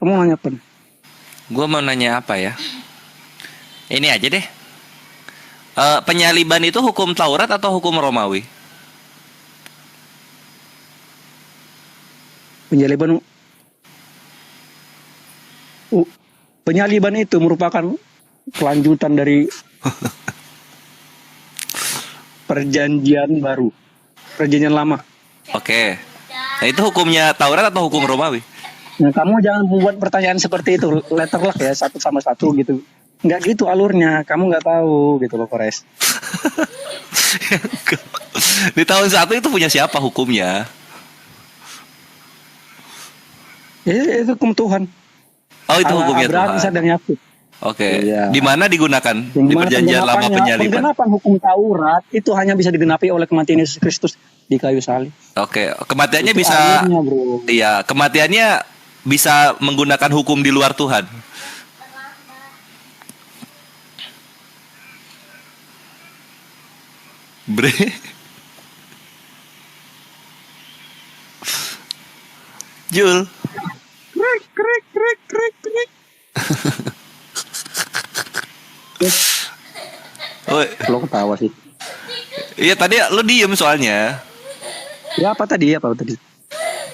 Kamu nanya apa? Gue mau nanya apa ya? Ini aja deh. Penyaliban itu hukum Taurat atau hukum Romawi? Penyaliban penyaliban itu merupakan kelanjutan dari perjanjian baru, perjanjian lama. Oke. Nah, itu hukumnya Taurat atau hukum Romawi? Nah, kamu jangan membuat pertanyaan seperti itu, letterlock ya, satu sama satu gitu. Nggak gitu alurnya, kamu nggak tahu gitu loh, Kores. Di tahun 1 itu punya siapa hukumnya? Itu hukum Tuhan. Oh, itu hukumnya Abraham, Ishak, Tuhan. dan Yakub. Oke. Iya. Di mana digunakan? Di Yang mana perjanjian lama penyaliban. penggenapan hukum Taurat itu hanya bisa digenapi oleh kematian Yesus Kristus di kayu salib. Oke, kematiannya Itu bisa. alurnya, bro. Iya, kematiannya bisa menggunakan hukum di luar Tuhan. Bre. Jul. Krek. Oh, Lo ketawa sih. iya tadi lu diem soalnya. Ya apa tadi?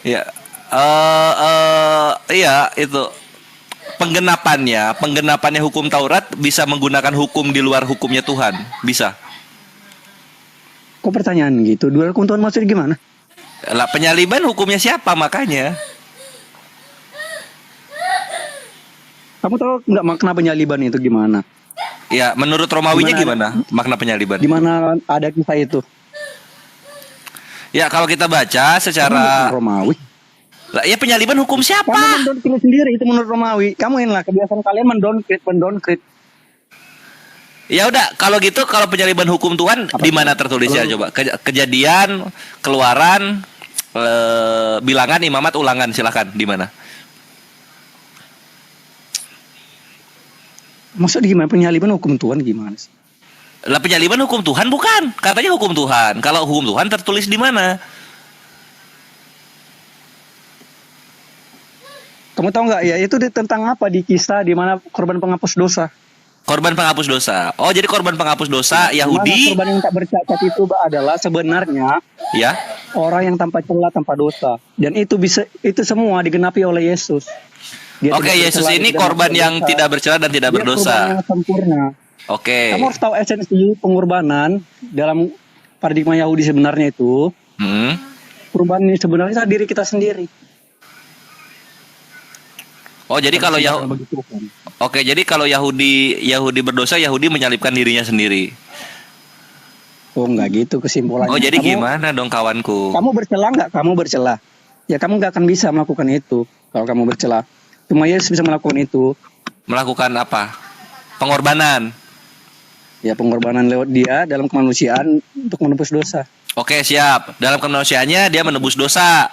Ya, iya itu penggenapannya hukum Taurat bisa menggunakan hukum di luar hukumnya Tuhan, bisa. Kok pertanyaan gitu? Dua hukum Tuhan maksudnya gimana? Lah penyaliban hukumnya siapa makanya? Kamu tahu nggak makna penyaliban itu gimana? Ya, menurut Romawinya gimana makna penyaliban? Gimana ada kisah itu? Ya, kalau kita baca secara Romawi. lah, ya penyaliban hukum siapa? Kamu mendowngrade sendiri itu menurut Romawi. Kamu inilah kebiasaan kalian mendowngrade. Ya udah, kalau gitu kalau penyaliban hukum Tuhan di mana tertulisnya coba? Kejadian, Keluaran, Bilangan, Imamat, Ulangan, silakan di mana? Maksud gimana penyaliban hukum Tuhan gimana sih? Lah penyaliban hukum Tuhan bukan? Katanya hukum Tuhan. Kalau hukum Tuhan tertulis di mana? Kamu tahu nggak ya itu tentang apa di kisah di mana korban penghapus dosa? Korban penghapus dosa. Oh, jadi korban penghapus dosa Yahudi. Korban yang tak bercacat itu adalah sebenarnya Ya. orang yang tanpa celah, tanpa dosa. Dan itu semua digenapi oleh Yesus. Oke, Yesus ini korban yang tidak bercela dan tidak berdosa. Korban yang sempurna. Oke. Kamu harus tahu esensi pengorbanan dalam paradigma Yahudi sebenarnya itu. Kurban ini sebenarnya diri kita sendiri. Oh, jadi kalau Oke, jadi kalau Yahudi berdosa, Yahudi menyalibkan dirinya sendiri. Oh, enggak gitu kesimpulannya. Oh, jadi gimana dong kawanku? Kamu bercela nggak? Kamu bercela. Ya kamu nggak akan bisa melakukan itu kalau kamu bercela. Cuma Yesus bisa melakukan itu. Melakukan apa? Pengorbanan. Ya pengorbanan lewat dia dalam kemanusiaan untuk menebus dosa. Oke, siap. Dalam kemanusiaannya dia menebus dosa.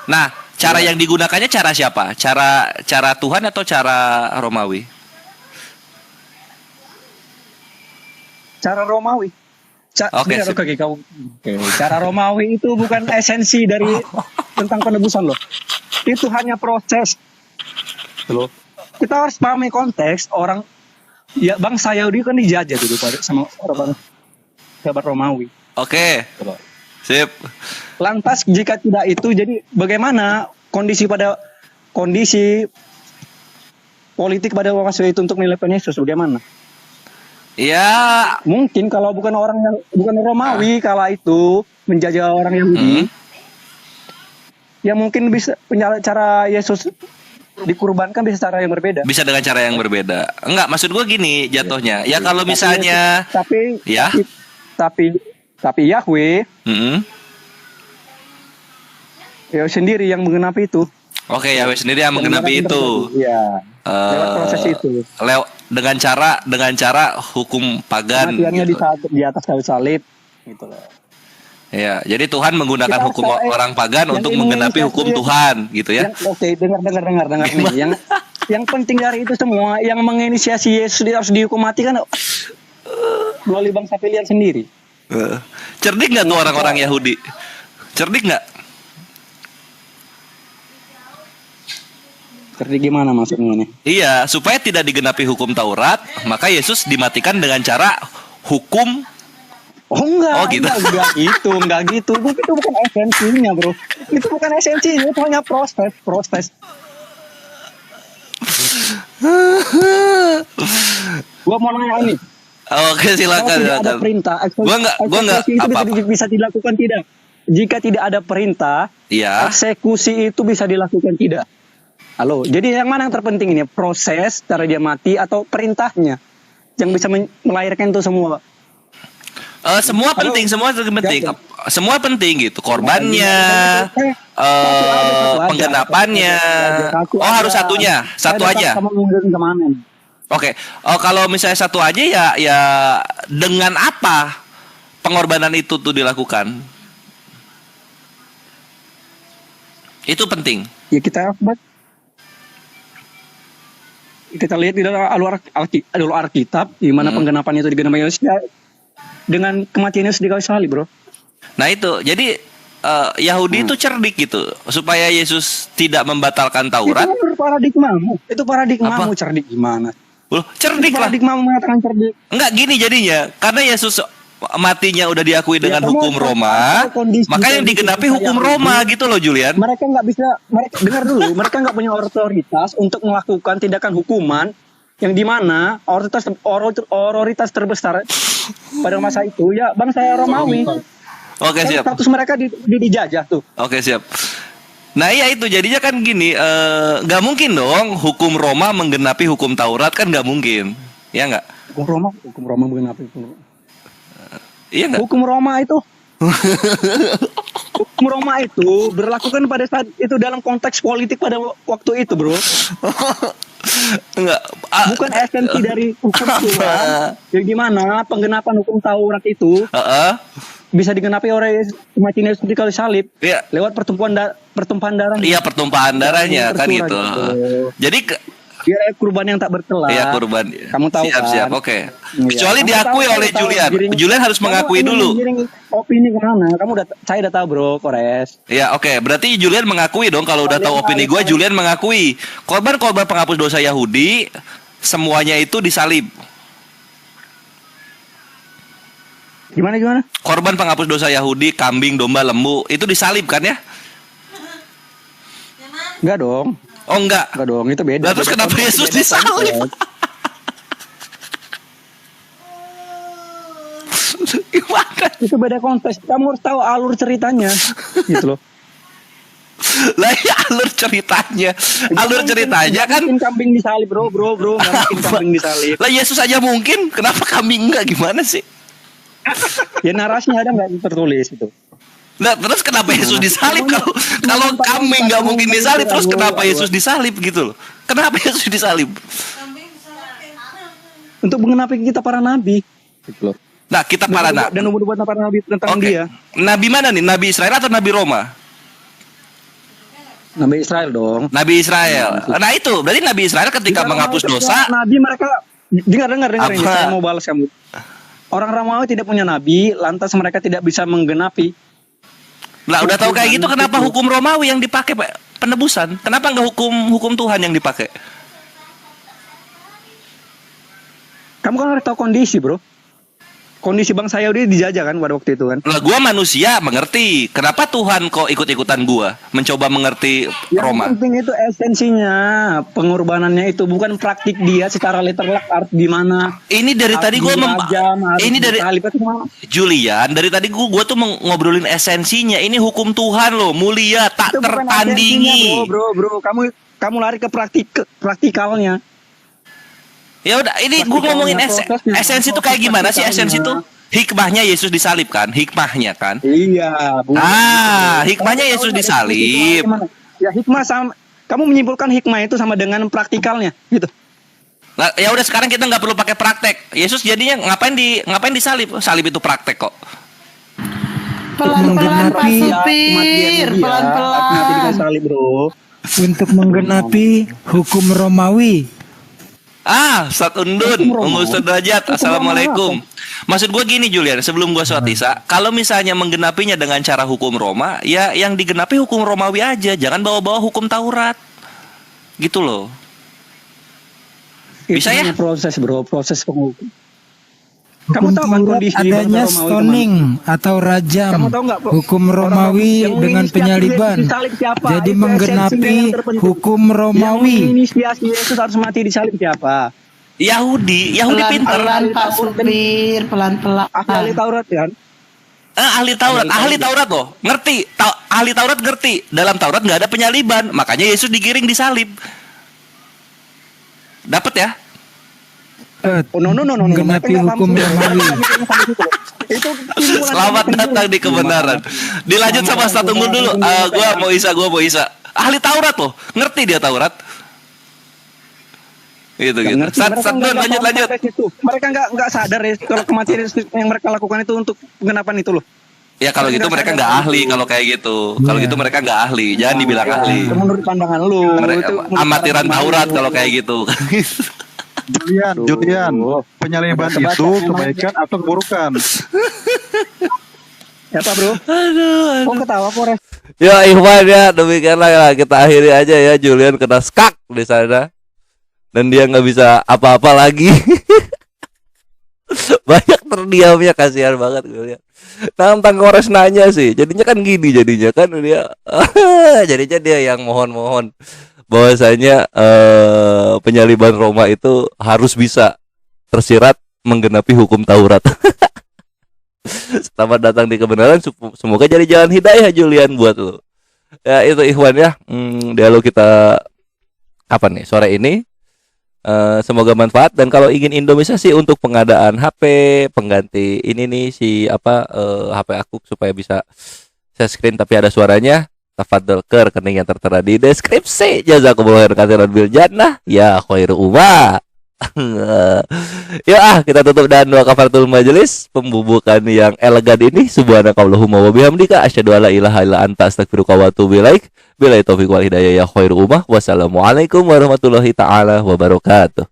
Nah, cara yang digunakannya cara siapa? Cara Tuhan atau cara Romawi? Cara Romawi. Oke. Cara Romawi itu bukan esensi dari tentang penebusan loh. Itu hanya proses. Loh. Kita harus pahami konteks orang ya bangsa Yahudi kan dijajah dulu sama orang sahabat Romawi. Oke. Sip. Lantas jika tidak itu jadi bagaimana kondisi politik pada waktu itu untuk menyalibkan Yesus bagaimana? Ya, mungkin kalau bukan Romawi kala itu menjajah orang Yahudi. Ya mungkin bisa cara Yesus dikurbankan bisa cara yang berbeda. Bisa dengan cara yang berbeda. Enggak, maksud gue gini jatuhnya. Ya kalau misalnya tapi Yahweh ya sendiri yang menggenapi itu. Oke, Yahweh sendiri yang menggenapi itu. Iya. Lewat proses itu. Dengan cara hukum pagan. Kematiannya gitu. di atas kayu salib gitu loh. Ya, jadi Tuhan menggunakan hukum orang pagan untuk menggenapi hukum Tuhan, gitu ya. Oke, dengar nih. Yang penting dari itu semua, yang menginisiasi Yesus harus dihukum mati kan melalui bangsa pilihan sendiri. Cerdik nggak tuh orang-orang Yahudi? Cerdik nggak? Cerdik gimana maksudnya nih? Iya, supaya tidak digenapi hukum Taurat, maka Yesus dimatikan dengan cara hukum. Oh enggak, Oh, gitu. enggak gitu. Itu bukan esensinya, bro. Itu bukan esensinya, itu hanya proses. Gua mau nanya ini. Oke, silakan. Kalau tidak ada Silakan. perintah, Gua nggak eksekusi itu apa-apa. bisa dilakukan tidak? Jika tidak ada perintah, Iya. eksekusi itu bisa dilakukan tidak? Halo, jadi yang mana yang terpenting ini? Proses, cara dia mati, atau perintahnya? Yang bisa melahirkan itu semua. Semua penting, semua penting. Jangan. Semua penting gitu. Korbannya, Satu aja. penggenapannya. Satu Oh, aja. harus satunya. Satu Saya aja. datang sama mengirim kemana? Oke. Oh, kalau misalnya satu aja ya dengan apa pengorbanan itu tuh dilakukan? Itu penting. Ya kita lihat di dalam Alkitab di mana penggenapan itu digenapi Yesus dengan kematian Yesus di kayu salib, bro. Nah itu, jadi Yahudi itu cerdik gitu supaya Yesus tidak membatalkan Taurat. Itu paradigmamu. Itu paradigmamu Apa? cerdik gimana? Loh, cerdik Itu lah. paradigmamu mengatakan cerdik. Enggak gini jadinya, karena Yesus matinya udah diakui dengan kamu hukum harus Roma, tahu kondisi maka yang digenapi kayak hukum Yahudi. Roma gitu loh, Julian. Mereka nggak bisa, dengar dulu, mereka nggak punya otoritas untuk melakukan tindakan hukuman yang dimana otoritas terbesar pada masa itu ya bangsa Romawi. Oke, Kan siap. status mereka dijajah tuh. Oke, siap. Nah iya itu jadinya kan gini, nggak mungkin dong hukum Roma menggenapi hukum Taurat, kan nggak mungkin, ya nggak? Hukum Roma menggenapi Iya nggak? hukum Roma itu. Hukum Roma itu berlakukan pada saat itu dalam konteks politik pada waktu itu, bro. Enggak. Bukan esensi dari hukum Tuhan. Yang gimana penggenapan hukum Taurat itu bisa digenapi oleh kematian Yesus di kayu salib Iya. lewat pertumpahan darah. Iya, pertumpahan darahnya kan Tercurah gitu. gitu. Jadi Dia kurban yang tak bercela. iya kurban. Kamu tahu siap, kan? siap, oke. Iya. Kecuali Kamu diakui tahu, oleh kamu tahu, Julian. giring- Julian harus mengakui Kamu dulu. menggiring opini kemana? Saya udah tahu, bro, Kores. Ya oke, berarti Julian mengakui dong kalau udah tahu opini gue, Julian mengakui korban-korban penghapus dosa Yahudi semuanya itu disalib. Gimana? Korban penghapus dosa Yahudi, kambing, domba, lembu itu disalib kan ya? Enggak dong. Oh enggak. Enggak dong, itu beda. Lah, terus Beda kenapa konteks, Yesus beda disalib? konteks. Gimana? Itu beda konteks. Kamu harus tahu alur ceritanya. Gitu loh. Lah ya alur ceritanya. Alur ceritanya kan Mungkin kambing disalib, bro. Nggak mungkin kambing disalib. lah Yesus aja mungkin, kenapa kami enggak, gimana sih? Ya narasinya ada nggak tertulis itu? Nah, terus kenapa Yesus disalib kalau kami nggak mungkin disalib, terus kenapa Yesus disalib gitu loh? Kenapa Yesus disalib? Untuk mengenapi kita para nabi. Gitu loh. Nah, kita para Dan nubuat para nabi tentang Oke. dia. Nabi mana nih? Nabi Israel atau Nabi Roma? Nabi Israel dong. Nabi Israel. Nah, itu berarti Nabi Israel ketika menghapus dosa. Nabi mereka dengar ini, Apa? saya mau balas kamu. Orang Romawi tidak punya nabi, lantas mereka tidak bisa menggenapi. Lah, udah tahu kayak gitu, Tuhan kenapa itu. hukum Romawi yang dipakai, Pak? Penebusan. Kenapa nggak hukum Tuhan yang dipakai? Kamu kan harus tahu kondisi, bro. Kondisi bangsa Yahudi dijajah kan pada waktu itu kan. Lah, gua manusia mengerti. Kenapa Tuhan kok ikut-ikutan gua mencoba mengerti Yang Roma? penting itu esensinya, pengorbanannya itu bukan praktik dia secara literal art di mana. Ini dari tadi gua ini dari Julian, dari tadi gua tuh ngobrolin esensinya. Ini hukum Tuhan loh, mulia, tak tertandingi. Bro. Kamu lari ke praktikalnya. Ya udah, ini gua ngomongin esensi itu kayak gimana sih esensi itu? Hikmahnya Yesus disalib kan? Hikmahnya kan? Iya, Bu. Hikmahnya Yesus disalib. Ya hikmah sama, kamu menyimpulkan hikmah itu sama dengan praktikalnya, gitu. Nah, ya udah sekarang kita nggak perlu pakai praktek. Yesus jadinya ngapain disalib? Salib itu praktek kok. Pelan-pelan Pak Mati Supir, Mati pelan-pelan. dengan salib, bro. Untuk menggenapi hukum Romawi. Ustaz Undun, Ustaz Derajat, Assalamualaikum. Maksud gue gini Julian, sebelum gue sholat isya, kalau misalnya menggenapinya dengan cara hukum Roma, ya yang digenapi hukum Romawi aja, jangan bawa-bawa hukum Taurat. Gitu loh. Itu Bisa ya? hanya proses bro, proses penghukum. Hukum Kamu tahu kan Taurat kondisi adanya bangsa Romawi stoning atau rajam. Kamu tahu nggak, Pak? Hukum Orang Romawi yang dengan menginisiasi penyaliban. Yesus disalib siapa? Jadi Itu esensinya menggenapi yang terpenting. hukum Yang Romawi. menginisiasi Yesus harus mati disalib siapa? Yahudi pintar. Pelan-pelan Pak Supir, pelan-pelan. Ahli Taurat kan? Ahli Taurat loh, ngerti. Ahli Taurat ngerti. Dalam Taurat nggak ada penyaliban, makanya Yesus digiring disalib. Dapat ya? Oh, no. Menggenapi Mereka nggak hukum paham. Romawi. Itu Selamat datang di kebenaran. Dilanjut sama satu tunggu dulu. Gua mau Isa. Ahli Taurat loh, ngerti dia Taurat. Gitu. Lanjut. Mereka nggak sadar ya kalau kematian yang mereka lakukan itu untuk penggenapan itu loh. Ya kalau gitu mereka nggak ahli kalau kayak gitu. Kalau gitu mereka nggak ahli. Jangan dibilang ahli. Itu menurut pandangan lu. Mereka amatiran Taurat kalau kayak gitu. Julian, penyaliban itu kebaikan atau keburukan? Ya Pak Bro. Kok ketawa kok Res? Ya Ikhwan ya, demikianlah kita akhiri aja ya. Julian kena skak di sana dan dia nggak bisa apa-apa lagi. Banyak terdiamnya, kasihan banget gue lihat. Tentang Kores nanya sih, jadinya kan gini jadinya kan dia, jadinya dia yang mohon bahwasanya penyaliban Roma itu harus bisa tersirat menggenapi hukum Taurat. Selamat datang di kebenaran, semoga jadi jalan hidayah Julian buat lo. Ya itu Ikhwan ya, dialog kita apa nih sore ini. Semoga manfaat, dan kalau ingin Indomisasi untuk pengadaan HP pengganti ini nih HP aku supaya bisa share screen tapi ada suaranya, tafadhol ke rekening yang tertera di deskripsi. Jazakumullah khairan bil jannah ya khairu umma. Ya kita tutup dengan doa kafaratul majelis pembubukan yang elegan ini. Subhanakallahumma wa bihamdika asyhadu alla ilaha illa anta astaghfiruka wa atubu ilaik. Billahi taufiq wal hidayah ya khairu ummah. Wassalamualaikum warahmatullahi taala wabarakatuh.